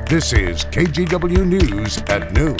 This is KGW News at noon.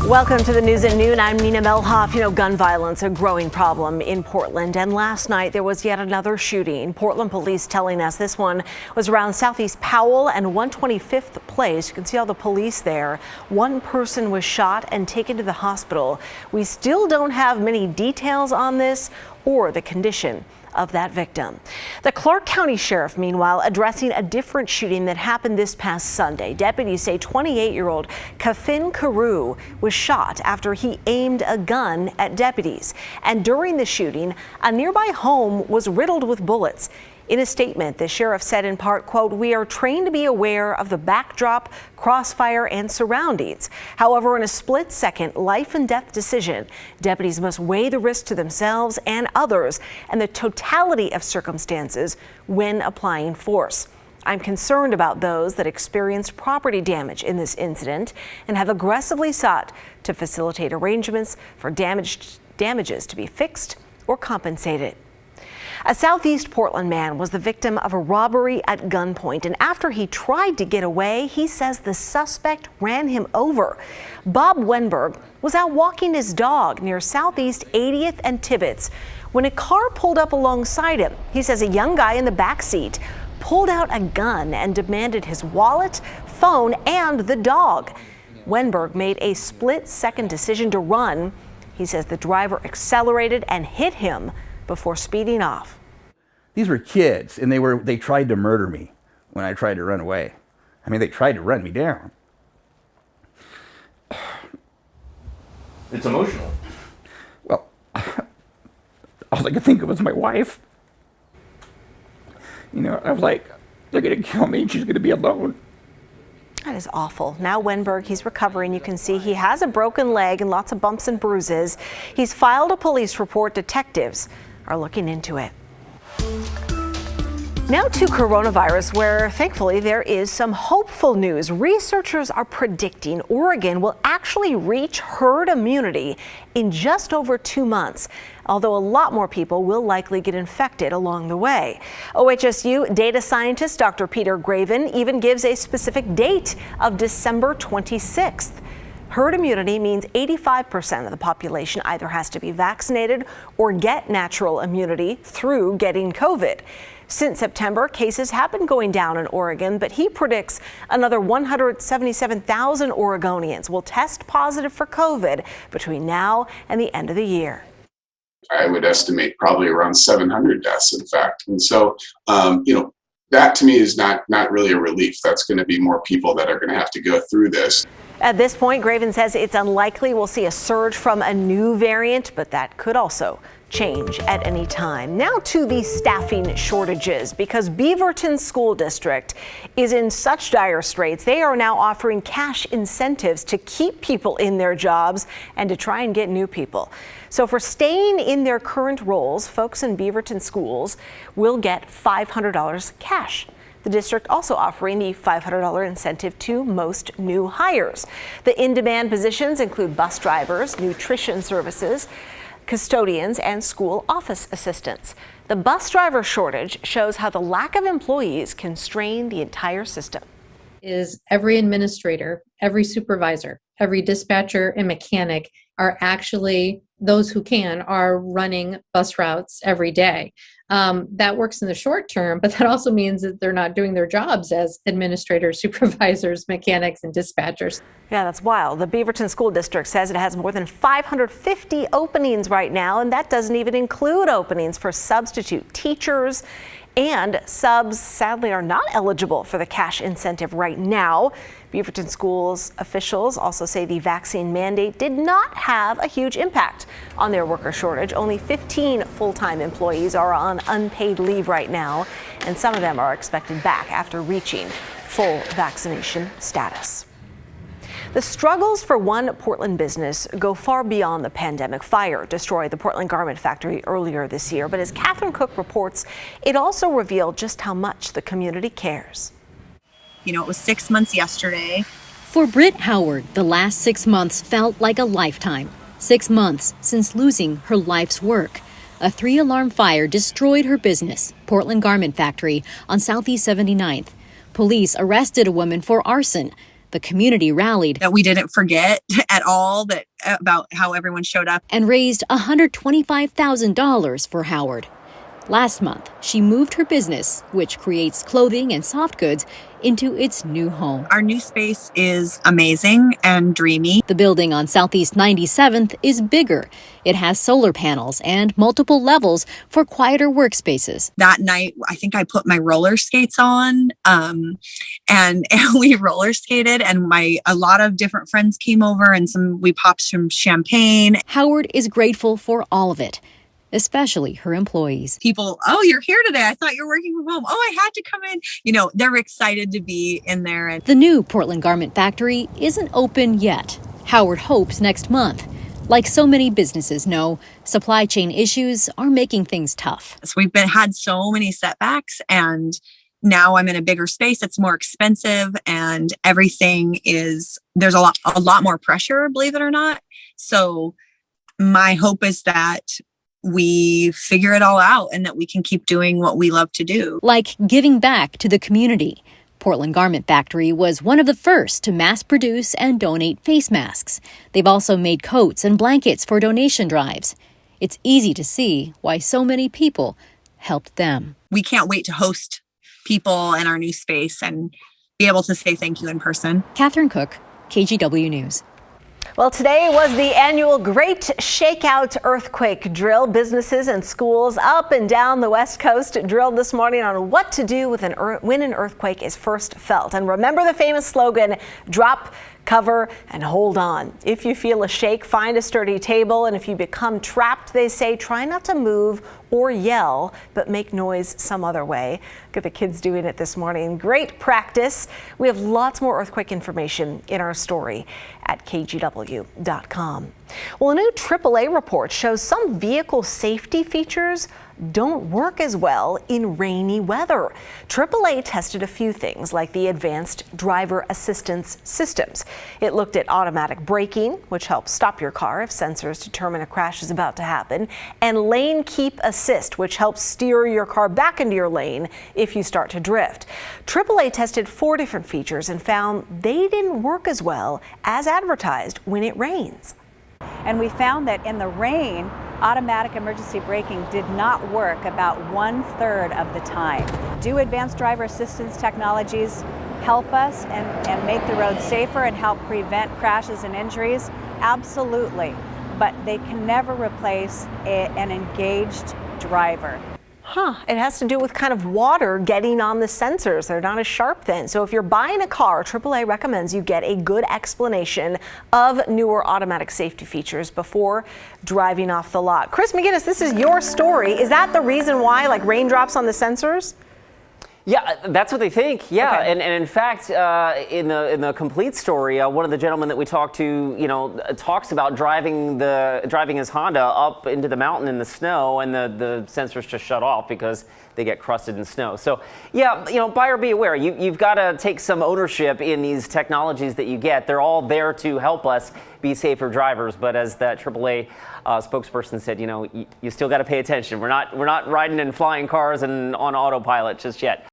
Welcome to the News at Noon. I'm Nina Melhoff. Gun violence, a growing problem in Portland. And last night there was yet another shooting. Portland police telling us this one was around Southeast Powell and 125th Place. You can see all the police there. One person was shot and taken to the hospital. We still don't have many details on this or the condition of that victim. The Clark County Sheriff, meanwhile, addressing a different shooting that happened this past Sunday. Deputies say 28-year-old Kafin Carew was shot after he aimed a gun at deputies. And during the shooting, a nearby home was riddled with bullets. In a statement, the sheriff said in part, quote, "We are trained to be aware of the backdrop, crossfire, and surroundings. However, in a split-second life and death decision, deputies must weigh the risk to themselves and others and the totality of circumstances when applying force. I'm concerned about those that experienced property damage in this incident and have aggressively sought to facilitate arrangements for damages to be fixed or compensated." A Southeast Portland man was the victim of a robbery at gunpoint, and after he tried to get away, he says the suspect ran him over. Bob Wenberg was out walking his dog near Southeast 80th and Tibbetts when a car pulled up alongside him. He says a young guy in the back seat pulled out a gun and demanded his wallet, phone, and the dog. Wenberg made a split-second decision to run. He says the driver accelerated and hit him before speeding off. These were kids, and they tried to murder me when I tried to run away. I mean, they tried to run me down. It's emotional. Well, all I could think of was my wife. I was like, they're gonna kill me, and she's gonna be alone. That is awful. Now Wenberg, he's recovering. You can see he has a broken leg and lots of bumps and bruises. He's filed a police report. Detectives are looking into it. Now to coronavirus, where thankfully there is some hopeful news. Researchers are predicting Oregon will actually reach herd immunity in just over 2 months, although a lot more people will likely get infected along the way. OHSU data scientist Dr. Peter Graven even gives a specific date of December 26th. Herd immunity means 85% of the population either has to be vaccinated or get natural immunity through getting COVID. Since September, cases have been going down in Oregon, but he predicts another 177,000 Oregonians will test positive for COVID between now and the end of the year. I would estimate probably around 700 deaths, in fact. And so, that to me is not really a relief. That's going to be more people that are going to have to go through this. At this point, Graven says it's unlikely we'll see a surge from a new variant, but that could also change at any time. Now to the staffing shortages, because Beaverton School District is in such dire straits, they are now offering cash incentives to keep people in their jobs and to try and get new people. So for staying in their current roles, folks in Beaverton schools will get $500 cash. The district also offering the $500 incentive to most new hires. The in-demand positions include bus drivers, nutrition services, custodians, and school office assistants. The bus driver shortage shows how the lack of employees can strain the entire system. Is every administrator, every supervisor, every dispatcher and mechanic are actually, those who can, are running bus routes every day. That works in the short term, but that also means that they're not doing their jobs as administrators, supervisors, mechanics, and dispatchers. Yeah, that's wild. The Beaverton School District says it has more than 550 openings right now, and that doesn't even include openings for substitute teachers. And subs sadly are not eligible for the cash incentive right now. Beaverton Schools officials also say the vaccine mandate did not have a huge impact on their worker shortage. Only 15 full-time employees are on unpaid leave right now, and some of them are expected back after reaching full vaccination status. The struggles for one Portland business go far beyond the pandemic. Fire destroyed the Portland garment factory earlier this year, but as Catherine Cook reports, it also revealed just how much the community cares. It was 6 months yesterday. For Britt Howard, the last 6 months felt like a lifetime. 6 months since losing her life's work. A 3-alarm fire destroyed her business, Portland Garment Factory, on Southeast 79th. Police arrested a woman for arson. The community rallied That we didn't forget at all about how everyone showed up. and raised $125,000 for Howard. Last month, she moved her business, which creates clothing and soft goods, into its new home. Our new space is amazing and dreamy. The building on Southeast 97th is bigger. It has solar panels and multiple levels for quieter workspaces. That night, I think I put my roller skates on, and we roller skated, and a lot of different friends came over, and we popped some champagne. Howard is grateful for all of it, especially her employees. People, oh, you're here today. I thought you were working from home. Oh, I had to come in. They're excited to be in there. And The new Portland garment factory isn't open yet. Howard hopes next month. Like so many businesses know, supply chain issues are making things tough. so we've had so many setbacks, and now I'm in a bigger space. It's more expensive, and there's a lot more pressure, believe it or not. So my hope is that we figure it all out and that we can keep doing what we love to do. Like giving back to the community. Portland Garment Factory was one of the first to mass produce and donate face masks. They've also made coats and blankets for donation drives. It's easy to see why so many people helped them. We can't wait to host people in our new space and be able to say thank you in person. Catherine Cook, KGW News. Well, today was the annual Great Shakeout Earthquake Drill. Businesses and schools up and down the West Coast drilled this morning on what to do when an earthquake is first felt. And remember the famous slogan, drop, cover, and hold on. If you feel a shake, find a sturdy table. And if you become trapped, they say, try not to move or yell, but make noise some other way. Look at the kids doing it this morning. Great practice. We have lots more earthquake information in our story at KGW.com. Well, a new AAA report shows some vehicle safety features don't work as well in rainy weather. AAA tested a few things like the advanced driver assistance systems. It looked at automatic braking, which helps stop your car if sensors determine a crash is about to happen, and lane keep assist, which helps steer your car back into your lane if you start to drift. AAA tested 4 different features and found they didn't work as well as advertised when it rains. And we found that in the rain, automatic emergency braking did not work about 1/3 of the time. Do advanced driver assistance technologies help us and make the road safer and help prevent crashes and injuries? Absolutely, but they can never replace an engaged driver. It has to do with kind of water getting on the sensors. They're not as sharp then. So if you're buying a car, AAA recommends you get a good explanation of newer automatic safety features before driving off the lot. Chris McGinnis, this is your story. Is that the reason why, like raindrops on the sensors? Yeah, that's what they think. Yeah, Okay. and in fact, in the complete story, one of the gentlemen that we talked to, talks about driving his Honda up into the mountain in the snow, and the sensors just shut off because they get crusted in snow. So yeah, buyer be aware. You've got to take some ownership in these technologies that you get. They're all there to help us be safer drivers. But as that AAA spokesperson said, you still got to pay attention. We're not riding in flying cars and on autopilot just yet.